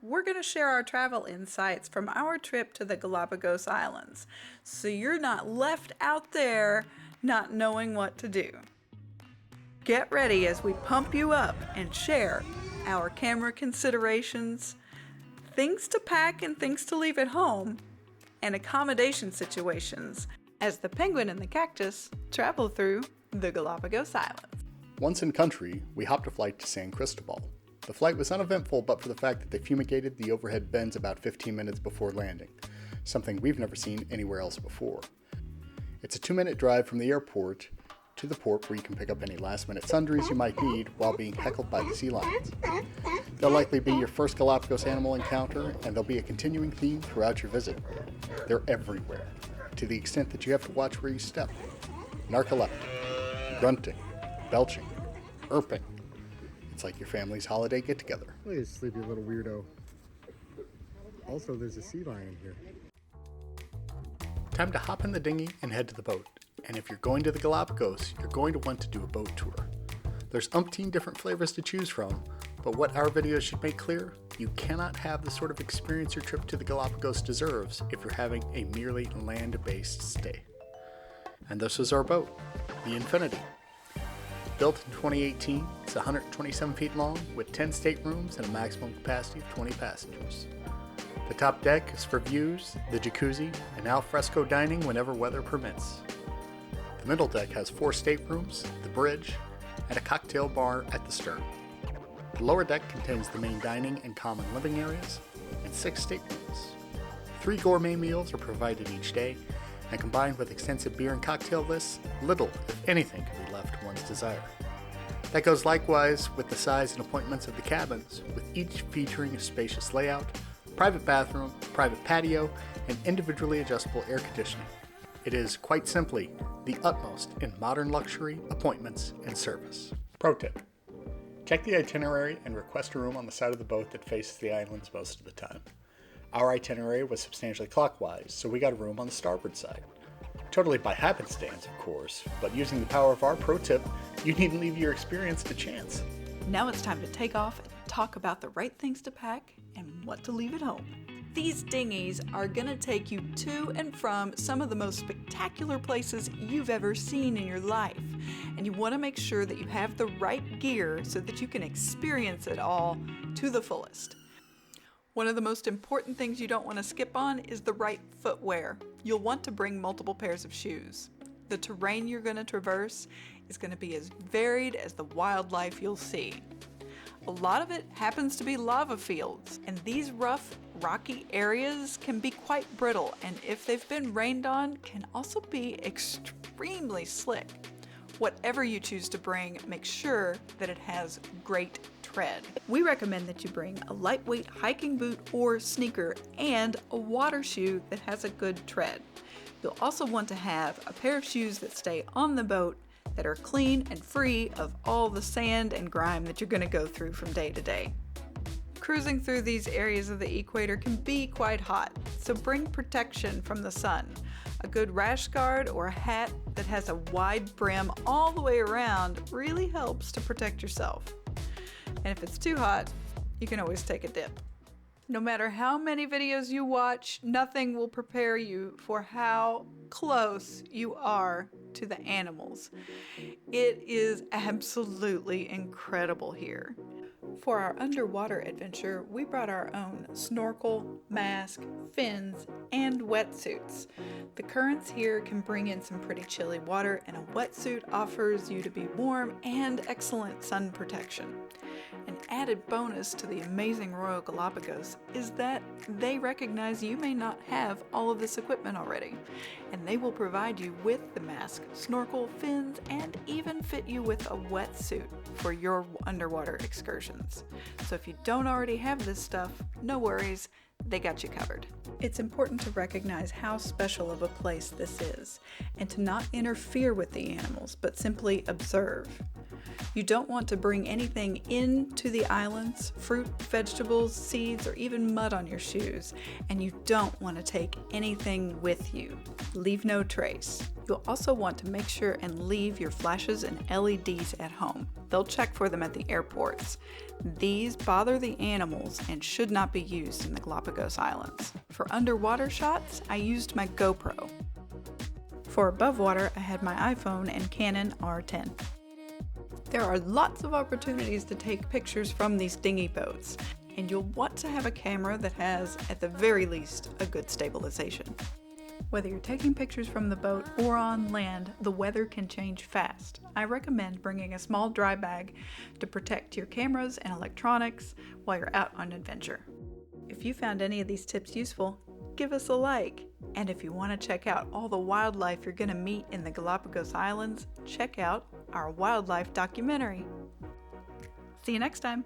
we're going to share our travel insights from our trip to the Galapagos Islands, so you're not left out there not knowing what to do. Get ready as we pump you up and share our camera considerations, things to pack and things to leave at home, and accommodation situations as the penguin and the cactus travel through the Galapagos Islands. Once in country, we hopped a flight to San Cristobal. The flight was uneventful but for the fact that they fumigated the overhead bins about 15 minutes before landing, something we've never seen anywhere else before. It's a 2-minute drive from the airport to the port where you can pick up any last-minute sundries you might need while being heckled by the sea lions. They'll likely be your first Galapagos animal encounter, and they'll be a continuing theme throughout your visit. They're everywhere, to the extent that you have to watch where you step. Narcoleptic, grunting, belching, burping. It's like your family's holiday get-together. Look at this sleepy little weirdo. Also, there's a sea lion here. Time to hop in the dinghy and head to the boat. And if you're going to the Galapagos, you're going to want to do a boat tour. There's umpteen different flavors to choose from, but what our videos should make clear, you cannot have the sort of experience your trip to the Galapagos deserves if you're having a merely land-based stay. And this is our boat, the Infinity. Built in 2018, it's 127 feet long with 10 staterooms and a maximum capacity of 20 passengers. The top deck is for views, the jacuzzi, and al fresco dining whenever weather permits. The middle deck has 4 staterooms, the bridge, and a cocktail bar at the stern. The lower deck contains the main dining and common living areas, and 6 staterooms. 3 gourmet meals are provided each day, and combined with extensive beer and cocktail lists, little, if anything, can be left to one's desire. That goes likewise with the size and appointments of the cabins, with each featuring a spacious layout, private bathroom, private patio, and individually adjustable air conditioning. It is, quite simply, the utmost in modern luxury, appointments, and service. Pro tip: check the itinerary and request a room on the side of the boat that faces the islands most of the time. Our itinerary was substantially clockwise, so we got a room on the starboard side. Totally by happenstance, of course, but using the power of our pro tip, you needn't leave your experience to chance. Now it's time to take off and talk about the right things to pack and what to leave at home. These dinghies are going to take you to and from some of the most spectacular places you've ever seen in your life. And you want to make sure that you have the right gear so that you can experience it all to the fullest. One of the most important things you don't want to skip on is the right footwear. You'll want to bring multiple pairs of shoes. The terrain you're going to traverse is going to be as varied as the wildlife you'll see. A lot of it happens to be lava fields, and these rough, rocky areas can be quite brittle, and if they've been rained on, can also be extremely slick. Whatever you choose to bring, make sure that it has great tread. We recommend that you bring a lightweight hiking boot or sneaker and a water shoe that has a good tread. You'll also want to have a pair of shoes that stay on the boat, that are clean and free of all the sand and grime that you're going to go through from day to day. Cruising through these areas of the equator can be quite hot, so bring protection from the sun. A good rash guard or a hat that has a wide brim all the way around really helps to protect yourself. And if it's too hot, you can always take a dip. No matter how many videos you watch, nothing will prepare you for how close you are to the animals. It is absolutely incredible here. For our underwater adventure, we brought our own snorkel, mask, fins, and wetsuits. The currents here can bring in some pretty chilly water, and a wetsuit offers you to be warm and excellent sun protection. An added bonus to the amazing Royal Galapagos is that they recognize you may not have all of this equipment already, and they will provide you with the mask, snorkel, fins, and even fit you with a wetsuit for your underwater excursions. So if you don't already have this stuff, no worries, they got you covered. It's important to recognize how special of a place this is, and to not interfere with the animals, but simply observe. You don't want to bring anything into the islands, fruit, vegetables, seeds, or even mud on your shoes. And you don't want to take anything with you. Leave no trace. You'll also want to make sure and leave your flashes and LEDs at home. They'll check for them at the airports. These bother the animals and should not be used in the Galapagos Islands. For underwater shots, I used my GoPro. For above water, I had my iPhone and Canon R10. There are lots of opportunities to take pictures from these dinghy boats, and you'll want to have a camera that has, at the very least, a good stabilization. Whether you're taking pictures from the boat or on land, the weather can change fast. I recommend bringing a small dry bag to protect your cameras and electronics while you're out on adventure. If you found any of these tips useful, give us a like. And if you want to check out all the wildlife you're going to meet in the Galapagos Islands, check out our wildlife documentary. See you next time.